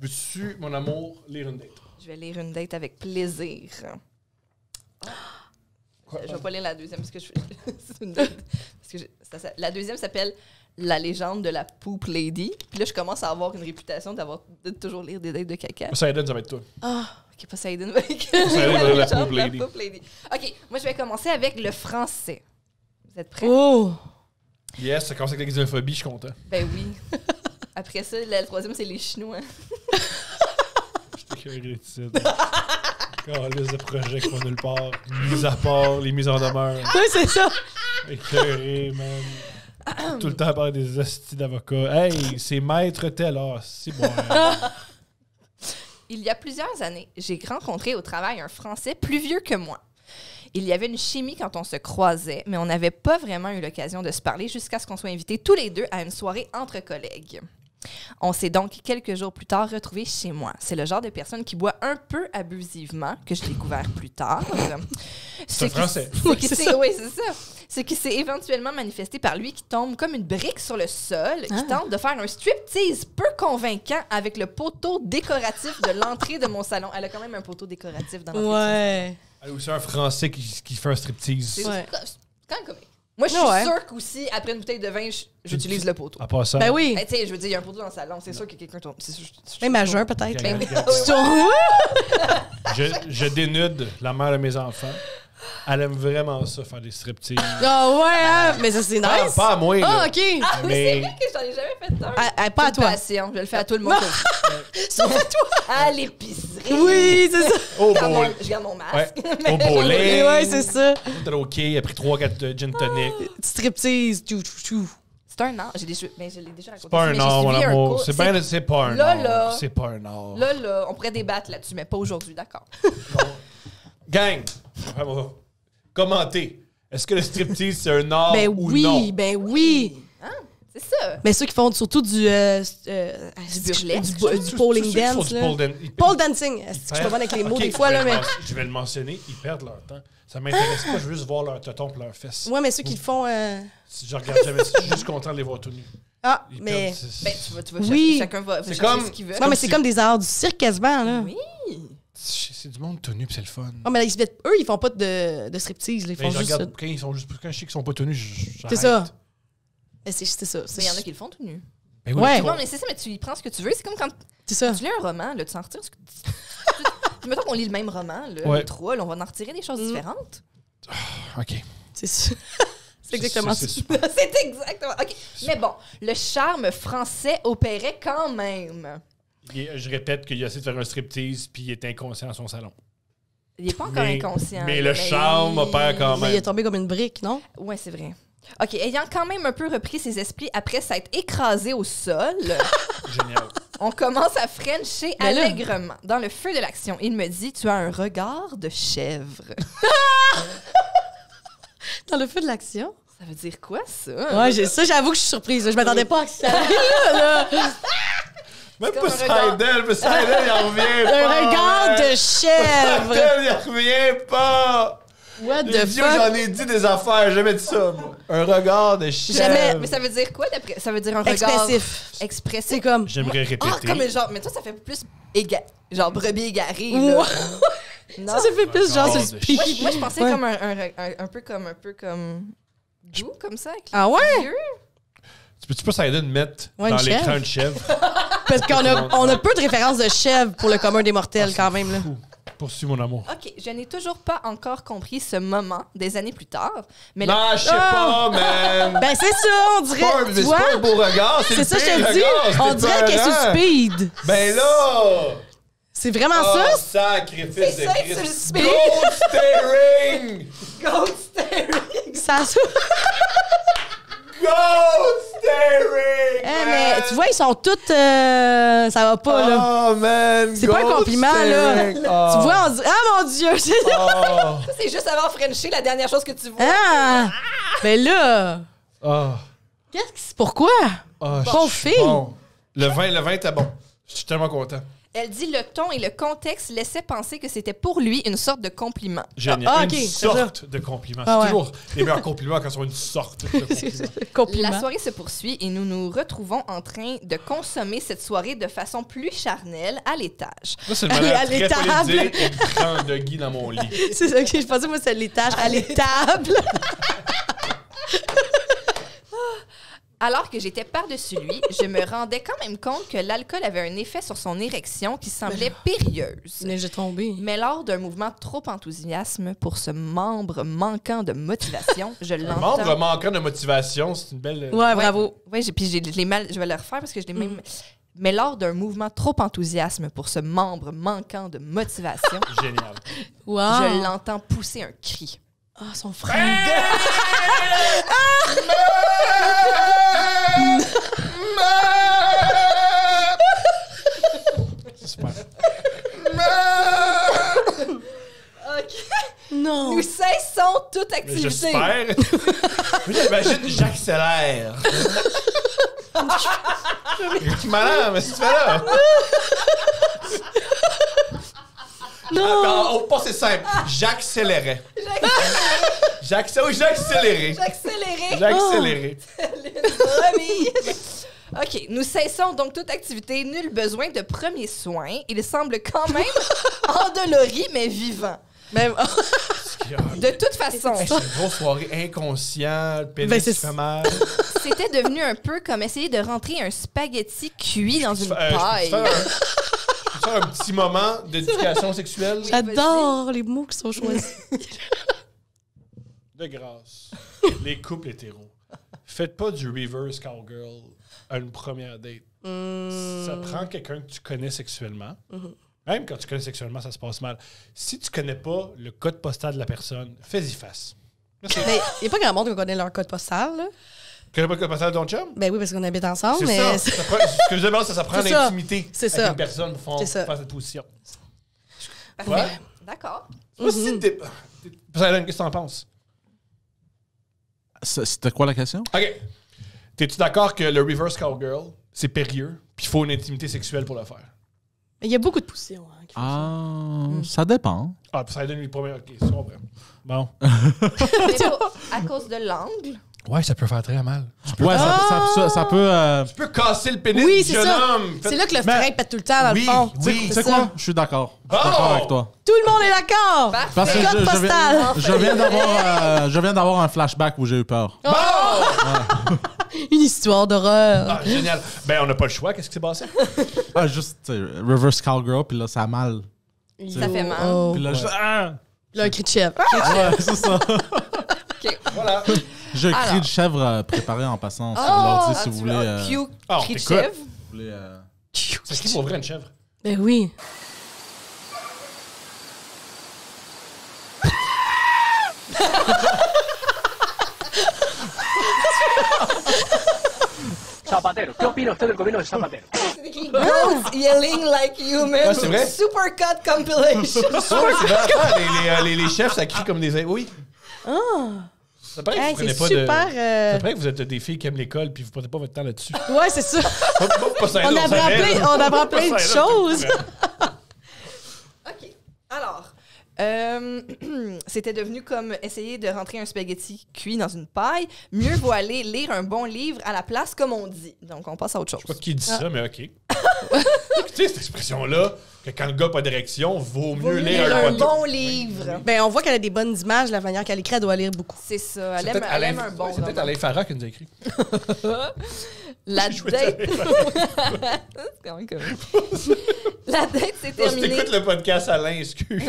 Veux-tu, mon amour, lire une date? Je vais lire une date avec plaisir. Quoi? Je vais pas lire la deuxième parce que c'est une date. Parce que la deuxième s'appelle La légende de la Poop Lady. Puis là, je commence à avoir une réputation de toujours lire des dates de caca. Poseidon, ça va être toi. Ah, ok, pas Poseidon. La la légende Poop de la Lady. Poop Lady. Ok, moi, je vais commencer avec le français. Vous êtes prêts? Oh! Yes, ça commence avec la xénophobie, je suis content. Ben oui. Après ça, le troisième, c'est les Chinois. J'étais curieux de ça. Liste de projets qui vont nulle part. Mis à part les mises en demeure. Oui, c'est ça. Écœuré, man. Tout le temps à parler des hosties d'avocats. Hey, c'est maître tel. Ah, c'est bon. Il y a plusieurs années, j'ai rencontré au travail un Français plus vieux que moi. Il y avait une chimie quand on se croisait, mais on n'avait pas vraiment eu l'occasion de se parler jusqu'à ce qu'on soit invités tous les deux à une soirée entre collègues. On s'est donc quelques jours plus tard retrouvés chez moi. C'est le genre de personne qui boit un peu abusivement, que j'ai découvert plus tard. C'est un Français. Oui, c'est ça. Ce qui s'est éventuellement manifesté par lui qui tombe comme une brique sur le sol, qui tente de faire un striptease peu convaincant avec le poteau décoratif de l'entrée de mon salon. Elle a quand même un poteau décoratif dans l'entrée. Ouais. Ou c'est un Français qui fait un striptease. C'est Ouais. quand même comique. Moi, je suis Ouais. sûre qu'aussi, après une bouteille de vin, j'utilise le poteau. À part ça. Ben oui. Tu sais, je veux dire, il y a un poteau dans le salon. C'est sûr que quelqu'un tourne. Même à jeun, peut-être. Ben oui. Je dénude la mère de mes enfants. Elle aime vraiment ça, faire des striptease. Ah ouais, hein? Mais ça, c'est nice. Pas à moi, là. Ah, OK. Ah oui, Mais- c'est vrai que j'en ai jamais fait un. Pas à toi. Passion. Je le fais à tout le monde. Sauf à toi. À l'épicerie. Oui, c'est ça. Au Je garde bowling. je garde mon masque. Ouais. Au bowling. Ouais, c'est ça. OK, après 3-4 gin tonic. Striptease. Tchou, tchou, tchou. C'est un art. Mais je l'ai déjà raconté. C'est pas un mais j'ai art, mon suivi un amour. cours. C'est pas un Là, art. là. C'est pas un art. Là, on pourrait débattre là-dessus, mais pas aujourd'hui, d'accord. Gang, commentez. Est-ce que le striptease, c'est un art Ben ou oui, non? ben oui. C'est ça. Mais ceux qui font surtout du burlesque. du polling Ceux qui font dance, du là. pole dance, ils Pole dancing. Est-ce que je suis pas bonne avec les mots Ok, des fois, là, mais... Je vais le mentionner, ils perdent leur temps. Ça m'intéresse pas, je veux juste voir leur tonton et leurs fesses. Ouais, mais ceux qui le font... Si je regarde jamais, je suis juste content de les voir tout nus. Ah, Ils mais... perdent- Ben, tu vas Oui. chacun va C'est chercher comme- ce qu'il veut. Non, mais si- c'est comme des arts du cirque quasiment, là. Oui. C'est du monde tout nu, puis c'est le fun. Oh, mais là, eux, ils font pas de striptease, là, ils Mais font je juste... regarde, quand ils sont juste, quand je sais qu'ils sont pas tout nus, j'arrête. C'est ça. Mais c'est ça. Mais il y en a qui le font tout nu. Ben Ouais. tu Non, mais c'est ça, mais tu y prends ce que tu veux. C'est comme quand C'est ça. tu lis un roman, là, tu en retires ce que mettons qu'on lit le même roman, là, Ouais. les trois, là, on va en retirer des choses différentes. OK. C'est ça. C'est exactement ça. C'est super. C'est exactement. OK. Mais bon, le charme français opérait quand même. Je répète qu'il a essayé de faire un striptease, puis il est inconscient dans son salon. Il n'est pas encore inconscient. Mais le charme opère quand Mais il est même. tombé comme une brique, non? Ouais, c'est vrai. OK, ayant quand même un peu repris ses esprits après s'être écrasé au sol, Génial. on commence à frencher Mais là- allègrement. Dans le feu de l'action, il me dit « Tu as un regard de chèvre. Dans le feu de l'action? » Ça veut dire quoi, ça? Ouais, j'avoue que je suis surprise. Je m'attendais pas à ça. Là. Même comme pas un regard. Seidel, mais Seidel, il en revient Un pas. regard de chèvre. Seidel, il revient pas. What Il the dit, fuck? j'en ai dit des affaires, j'ai jamais dit ça, moi. Un regard de chèvre. Jamais. Mais ça veut dire quoi, d'après? Ça veut dire un regard... Expressif. Expressif. C'est comme... J'aimerais répéter. Ah, comme genre... Mais toi, ça fait plus... Genre brebis égarée, Ouais. là. Non? Ça fait plus genre Regard sur le de speak. Moi, je pensais Ouais. comme un peu comme... Doux, comme ça, avec Ah ouais? les yeux. Tu peux-tu pas Seidel mettre Ouais, dans une l'écran chèvre. une chèvre? Parce on a peu de références de chèvre pour le commun des mortels, quand même. Là. Fou. Poursuis mon amour. OK, je n'ai toujours pas encore compris ce moment des années plus tard, mais Non, je sais pas, man. Ben, c'est ça, on dirait. C'est pas un- Tu c'est vois? pas un beau regard, c'est C'est le ça, je pire te dis. regard, On c'est dirait qu'elle est sur épeurant. speed. Ben là! C'est vraiment Oh, ça? sacrifice C'est de ça, Christ. c'est le speed. Gold staring! Gold staring! Ça. Gold staring! Eh, mais tu vois, ils sont toutes. Ça va pas, là. Oh, man! C'est pas un gold compliment, là. staring. Oh. Tu vois, on dit. Ah, mon Dieu! Oh. Ça, c'est juste avant Frencher, la dernière chose que tu vois. Ah! Ben là. Oh. Qu'est-ce que c'est? Pourquoi? Oh, Bon je suis fille. bon. Le vin était bon. Je suis tellement content. Elle dit le ton et le contexte laissaient penser que c'était pour lui une sorte de compliment. Génial. OK, Une c'est sorte de compliment. Ah C'est ouais. toujours les meilleurs compliments quand ils sont une sorte de compliment. Compliment. La soirée se poursuit et nous nous retrouvons en train de consommer cette soirée de façon plus charnelle à l'étage. Moi, c'est une Allez, manière à très l'étable. polie de dire « Il prend de Guy dans mon lit C'est ça que je pensais, moi, c'est l'étage à l'étable. Alors que j'étais par-dessus lui, je me rendais quand même compte que l'alcool avait un effet sur son érection qui semblait périlleuse. Mais j'ai tombé. Mais lors d'un mouvement trop enthousiasme pour ce membre manquant de motivation, je ». Un l'entends... membre manquant de motivation, c'est une belle... Ouais, bravo. Oui, puis je l'ai mal... Je vais le refaire parce que je l'ai même... Mais lors d'un mouvement trop enthousiasme pour ce membre manquant de motivation, Génial. Wow. je l'entends pousser un cri. Ah, son frère. C'est super. Non. Nous cessons toute activité. J'espère. J'imagine j'accélère. Madame, qu'est-ce que tu fais là? Non. On passe, c'est simple. J'accélérais. J'accélérais. J'accélérais. OK, nous cessons donc toute activité. Nul besoin de premiers soins. Il semble quand même endolori, mais vivant. Même... De toute façon, C'est une grosse soirée inconscient, le pénis Ben, c'est qui fait mal. c'était devenu un peu comme essayer de rentrer un spaghetti cuit dans une Je peux paille. faire un petit moment d'éducation sexuelle? J'adore les mots qui sont choisis. De grâce. Les couples hétéros. Faites pas du reverse cowgirl à une première date. Ça prend quelqu'un que tu connais sexuellement. Même quand tu connais sexuellement, ça se passe mal. Si tu connais pas le code postal de la personne, fais-y face. Là, c'est- Mais il n'y a pas grand monde qui connaît leur code postal, là. Tu connais pas le code postal de ton chum? Ben oui, parce qu'on habite ensemble, C'est mais... ça. Ça prend- ce que je demande, ça prend C'est ça. l'intimité C'est avec ça. une personne pour C'est ça. faire cette position. Parfait. Ouais. D'accord. Moi, si t'es... Poseidon, qu'est-ce que t'en penses? C'était quoi la question? OK. T'es-tu d'accord que le reverse cowgirl, c'est périlleux, puis il faut une intimité sexuelle pour le faire? Il y a beaucoup de positions. Hein, qui font Ça dépend. Ah, Poseidon, lui, premier. OK, c'est bon. Bon. Mais pas à cause de l'angle. Ouais, ça peut faire très mal. Ouais, ça peut... Tu peux casser le pénis Oui, du c'est jeune ça. homme. C'est là que le Mais- frein pète tout le temps, dans Oui, le fond. oui. Tu C'est sais ça. quoi? Je suis d'accord. Je suis Bon! d'accord avec toi. Tout le monde est d'accord. Parfait. Parce que Code postal. je viens d'avoir un flashback où j'ai eu peur. Une histoire d'horreur. Ah, génial. Ben, on n'a pas le choix. Qu'est-ce qui s'est passé? Ah, juste, tu sais, reverse cowgirl, puis là, ça a mal. Ça fait mal. Oh. Puis là, Là, un cri de chèvre. ouais, c'est ça. OK. Voilà. J'ai un Alors. cri de chèvre préparé en passant sur Oh, l'ordi si vous voulez. Cute. Ah, on Cri de t'écoute. chèvre. Vous voulez, C'est qui pour vrai une chèvre? Ben oui. Zapatero. ¿Qué opina usted del gobierno de Zapatero? Goats yelling like human. Ah, c'est vrai? Super cut compilation. Ouais, c'est vrai. Les chefs, ça crie comme des... Oui. Ah. Ça paraît que Hey, vous prenez c'est pas super. de... Ça paraît que vous êtes des filles qui aiment l'école puis vous prenez pas votre temps là-dessus. Ouais, c'est ça. On On apprend plein de choses. OK. Alors, c'était devenu comme essayer de rentrer un spaghetti cuit dans une paille. Mieux vaut aller lire un bon livre à la place, comme on dit. Donc, on passe à autre chose. Je sais pas qui dit ça, mais OK. Écoutez, cette expression-là, que quand le gars n'a pas d'érection, vaut mieux lire Lire un un poteau. bon livre. Ben, on voit qu'elle a des bonnes images, la manière qu'elle écrit, elle doit lire beaucoup. C'est ça. Elle C'est aime, peut-être elle Alain- aime un bon ouais, c'est peut-être roman. Alain Farah qui nous a écrit. La Je suis date... désolé. C'est quand même comique. La date s'est Si terminée... t'écoutes le podcast, Alain, excuse.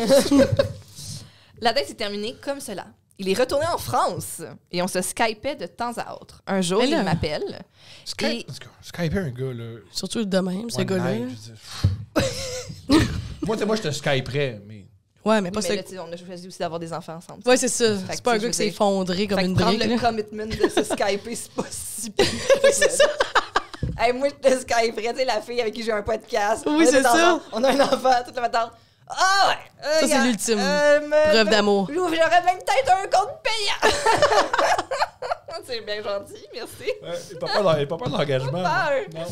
La date s'est terminée comme cela. Il est retourné en France et on se skypait de temps à autre. Un jour, Mais là- il m'appelle. Skype, Skyper un gars, là. Surtout de même, ce One gars-là. night, je veux dire. moi, je te skyperais, mais... Ouais, mais pas Mais ce... là, tu sais, on a choisi aussi d'avoir des enfants ensemble. Ouais, c'est ça. Fait C'est que, pas un tu sais, gars qui je s'est veux dire- effondré comme Fait que une prendre brique. le là. commitment de se skyper, c'est pas si pire. Oui, c'est ça. Hey, moi, je te skyperais, tu sais, la fille avec qui j'ai un podcast. Oui, On a c'est des ça. enfants, On a un enfant, toute la matin. Ah ouais! Ça, c'est regarde, l'ultime preuve d'amour. J'aurais même peut-être un compte payant. C'est bien gentil, merci. Il n'a pas peur de l'engagement. Pas peur. Non.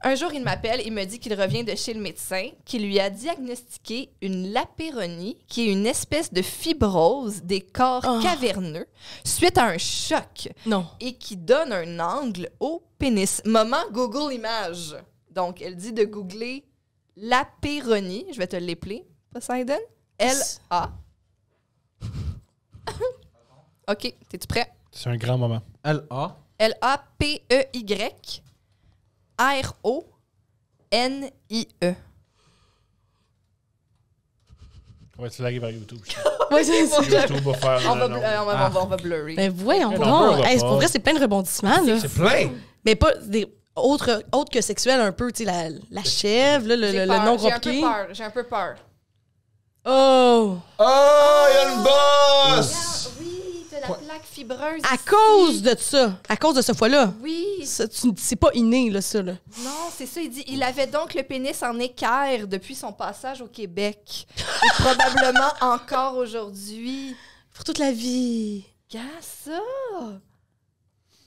Un jour, il m'appelle et me dit qu'il revient de chez le médecin, qui lui a diagnostiqué une lapéronie, qui est une espèce de fibrose des corps caverneux, suite à un choc, Non. et qui donne un angle au pénis. Moment Google Images. Donc, elle dit de googler lapéronie. Je vais te l'épeler, Poseidon. L-A. OK, t'es-tu prêt? C'est un grand moment. L-A. L-A-P-E-Y R-O-N-I-E. Ouais, tu l'arrives à YouTube. Ouais, c'est ça. YouTube va faire. On va, non. on va blurrer. Mais voyons Mais donc. non, on va Hey, pas. pour vrai, c'est plein de rebondissements, là. C'est plein! Mais pas des autres que sexuels un peu, tu sais, la chèvre, là, J'ai le peur, nom j'ai un peu compliqué. peur. J'ai un peu peur. Oh! Oh, il y a une bosse! Oui, t'as la plaque fibreuse. À ici. cause de ça, à cause de ce fois-là. Oui. C'est pas inné, là, ça, là. Non, c'est ça. Il dit il avait donc le pénis en équerre depuis son passage au Québec. Et probablement encore aujourd'hui. Pour toute la vie. Qu'est ça?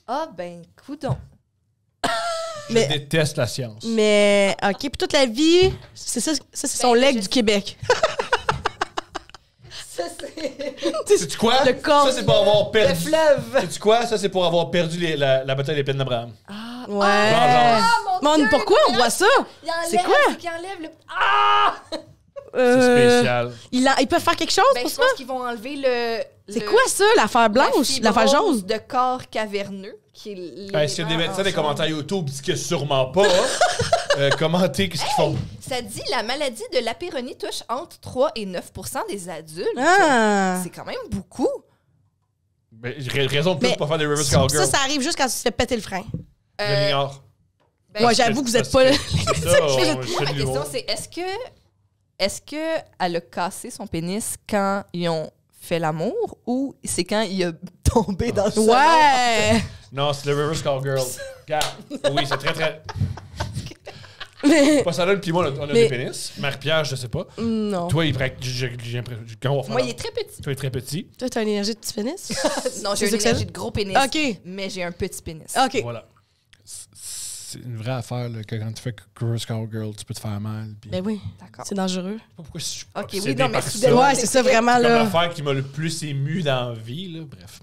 Ah, ben, coudon. Je Mais- déteste la science. Mais, OK, pour toute la vie, c'est ça c'est son Ben, leg je- du Québec. Ça, c'est Sais-tu quoi? Le corps. Ça, c'est pour avoir le perdu. fleuve. Sais-tu quoi? Ça, c'est pour avoir perdu la bataille des plaines d'Abraham. Ah, Ouais. ah, mon Dieu, Pourquoi on voit ça? il enlève, C'est quoi? Il enlève le... Ah! C'est spécial. Ils peuvent faire quelque chose Ben, pour je ça? pense qu'ils vont enlever le... C'est quoi ça, l'affaire blanche? L'affaire jaune? de corps caverneux. Qui est Ben, s'il y a des médecins des ensemble. commentaires YouTube disent que sûrement pas, commentez qu'est-ce qu'ils font. Ça dit la maladie de l'apéronie touche entre 3 et 9 des adultes. Ah! C'est quand même beaucoup. Ben, j'ai raison de plus Mais pour pas faire des reverse Ça, cowgirl. ça arrive juste quand tu te fais péter le frein. Je l'ignore. Ben, Ouais, j'avoue que vous êtes pas... C'est ça, moi, c'est la de question, l'humour. c'est est-ce que elle a cassé son pénis quand ils ont fait l'amour ou c'est quand il a tombé dans le salon? Ouais! Non, c'est le reverse cowgirl. Regarde. Oui, c'est très, très... Mais... Pas ça là, puis moi, on a Mais- des pénis. Marie-Pierre, je sais pas. Non. Toi, il paraît que j'ai l'impression... Quand on va faire Moi, la- il est très petit. Toi, il est très petit. Toi, t'as une énergie de petit pénis? Non, j'ai C'est une ça que énergie de gros pénis. OK. Mais j'ai un petit pénis. OK. Voilà. C'est une vraie affaire, là, que quand tu fais reverse cowgirl, tu peux te faire mal. Puis... Ben oui, D'accord. c'est dangereux. Je sais pas pourquoi je suis OK, obsédé oui, non, mais par ça. soudainement, Ouais, c'est ça, vraiment, C'est comme là. l'affaire qui m'a le plus ému dans la vie, là. Bref.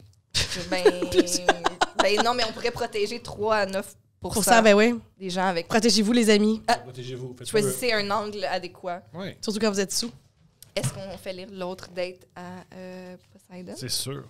Ben non, mais on pourrait protéger 3 à 9 Pour ça, ben oui. des gens avec... Protégez-vous, les amis. Protégez-vous. Faites Choisissez un angle adéquat. Ouais, Surtout quand vous êtes sous. Est-ce qu'on fait lire l'autre date à Poseidon? c'est sûr.